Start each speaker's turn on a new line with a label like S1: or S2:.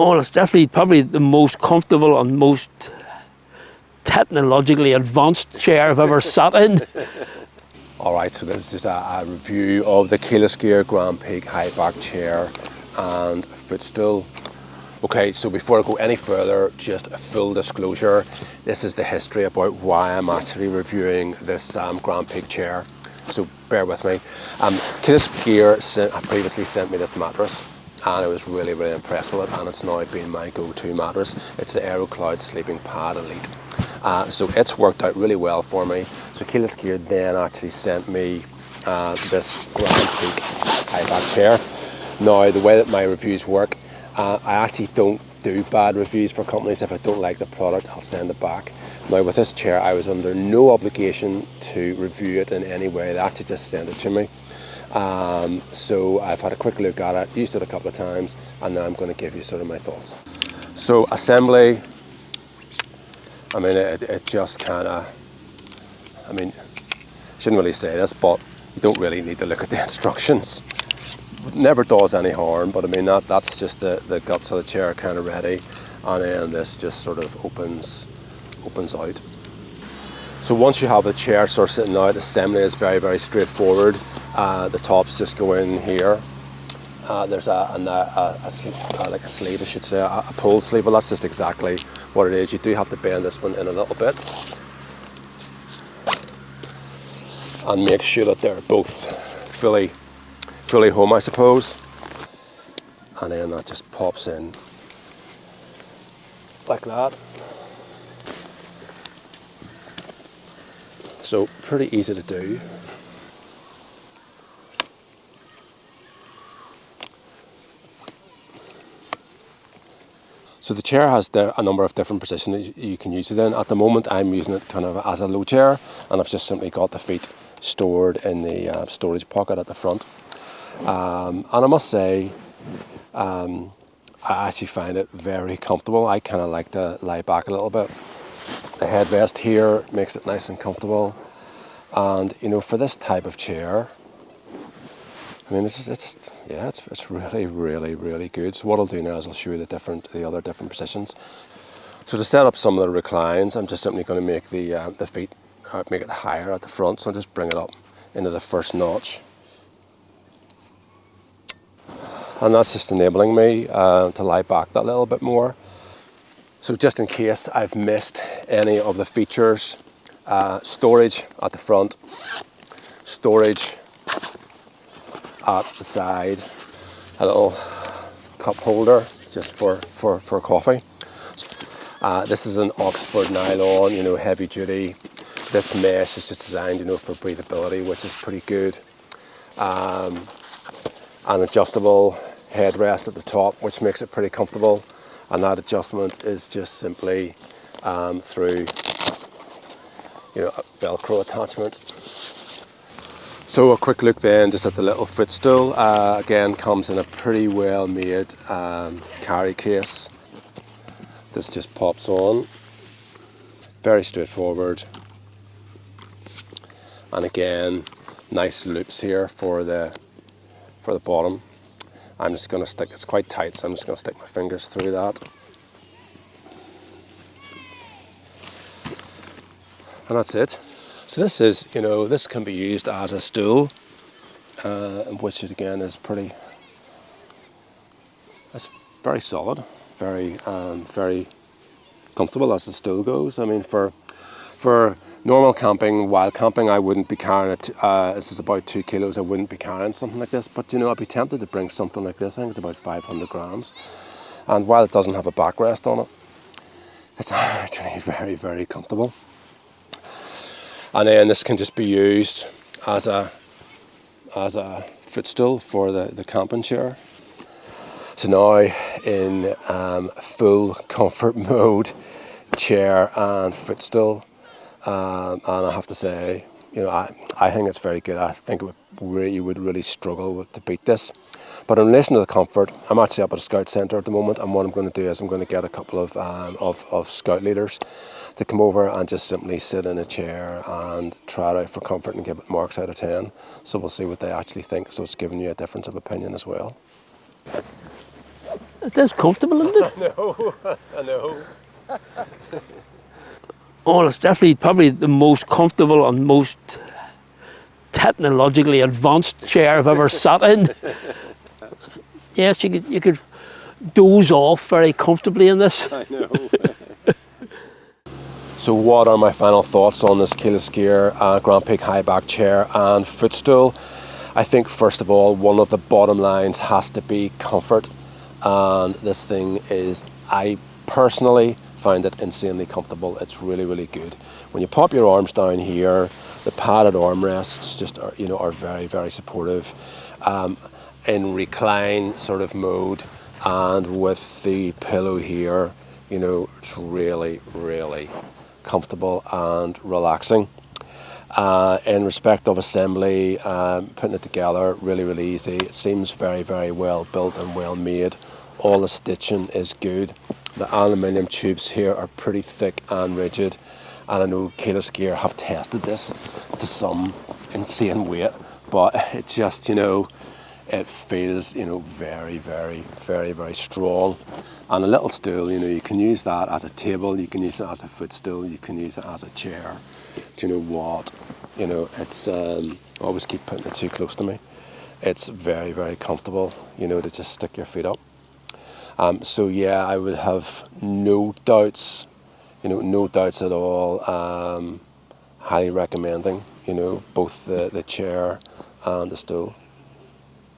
S1: Oh, it's definitely probably the most comfortable and most technologically advanced chair I've ever sat in.
S2: Alright, so this is just a review of the keyless gear GrandPeak High-Back Chair and Footstool. Okay, so before I go any further, just a full disclosure. This is the history about why I'm actually reviewing this GrandPeak chair. So bear with me. Keyless Gear previously sent me this mattress, and I was really impressed with it, and it's now been my go-to mattress. It's the AeroCoud Sleeping Pad Elite. So it's worked out really well for me. So Keyless Gear then actually sent me this GrandPeak High-Back Chair. Now, the way that my reviews work, I actually don't do bad reviews for companies. If I don't like the product, I'll send it back. Now, with this chair, I was under no obligation to review it in any way. They actually just sent it to me. So I've had a quick look at it, used it a couple of times, and now I'm going to give you sort of my thoughts. So assembly, I mean, it just kind of, I mean, shouldn't really say this, but you don't really need to look at the instructions. It never does any harm, but I mean, that's just the guts of the chair kind of ready, and then this just sort of opens out. So once you have the chair sort of sitting out, assembly is very straightforward. The tops just go in here. There's like a sleeve, I should say, a pull sleeve. Well, that's just exactly what it is. You do have to bend this one in a little bit and make sure that they're both fully home, I suppose. And then that just pops in like that. So pretty easy to do. So the chair has a number of different positions you can use it in. At the moment I'm using it kind of as a low chair, and I've just simply got the feet stored in the storage pocket at the front. And I must say, I actually find it very comfortable. I kind of like to lie back a little bit. The headrest here makes it nice and comfortable. And you know, for this type of chair, I mean, it's really good. So what I'll do now is I'll show you the other different positions. So to set up some of the reclines, I'm just simply going to make the feet make it higher at the front. So I'll just bring it up into the first notch, and that's just enabling me to lie back that little bit more. So just in case I've missed any of the features, storage at the front, storage at the side, a little cup holder just for coffee. This is an Oxford nylon, you know, heavy duty. This mesh is just designed, you know, for breathability, which is pretty good. An adjustable headrest at the top, which makes it pretty comfortable, and that adjustment is just simply through, you know, a Velcro attachment. So a quick look then just at the little footstool. Again, comes in a pretty well made carry case. This just pops on, very straightforward, and again, nice loops here for the bottom. I'm just going to stick, it's quite tight, so I'm just going to stick my fingers through that. And that's it. So this is, you know, this can be used as a stool, which again is that's very solid, very comfortable as the stool goes. I mean, for normal camping, wild camping, I wouldn't be carrying it. This is about 2 kilos. I wouldn't be carrying something like this, but you know, I'd be tempted to bring something like this. I think it's about 500 grams, and while it doesn't have a backrest on it, it's actually very comfortable. And then this can just be used as a footstool for the camping chair. So now in full comfort mode, chair and footstool, and I have to say, you know, I think it's very good. I think you would really struggle to beat this. But in relation to the comfort, I'm actually up at a scout centre at the moment, and what I'm going to do is I'm going to get a couple of scout leaders to come over and just simply sit in a chair and try it out for comfort and give it marks out of 10. So we'll see what they actually think. So it's giving you a difference of opinion as well.
S1: It is comfortable, isn't it?
S2: I know.
S1: Oh, it's definitely probably the most comfortable and most technologically advanced chair I've ever sat in. Yes, you could doze off very comfortably in this.
S2: I know. So what are my final thoughts on this keyless gear GrandPeak High-Back Chair and Footstool? I think first of all, one of the bottom lines has to be comfort. And this thing is, I personally find it insanely comfortable. It's really, really good. When you pop your arms down here, the padded armrests just are, are very, very supportive. In recline sort of mode and with the pillow here, it's really, really comfortable and relaxing. In respect of assembly, putting it together, really, really easy. It seems very, very well built and well made. All the stitching is good. The aluminium tubes here are pretty thick and rigid. And I know Keyless Gear have tested this to some insane weight, but it just, it feels, very, very, very, very strong. And a little stool, you can use that as a table, you can use it as a footstool, you can use it as a chair. Do you know what? It's, I always keep putting it too close to me. It's very, very comfortable, to just stick your feet up. So yeah, I would have no doubts, no doubts at all. Highly recommending, both the chair and the stool.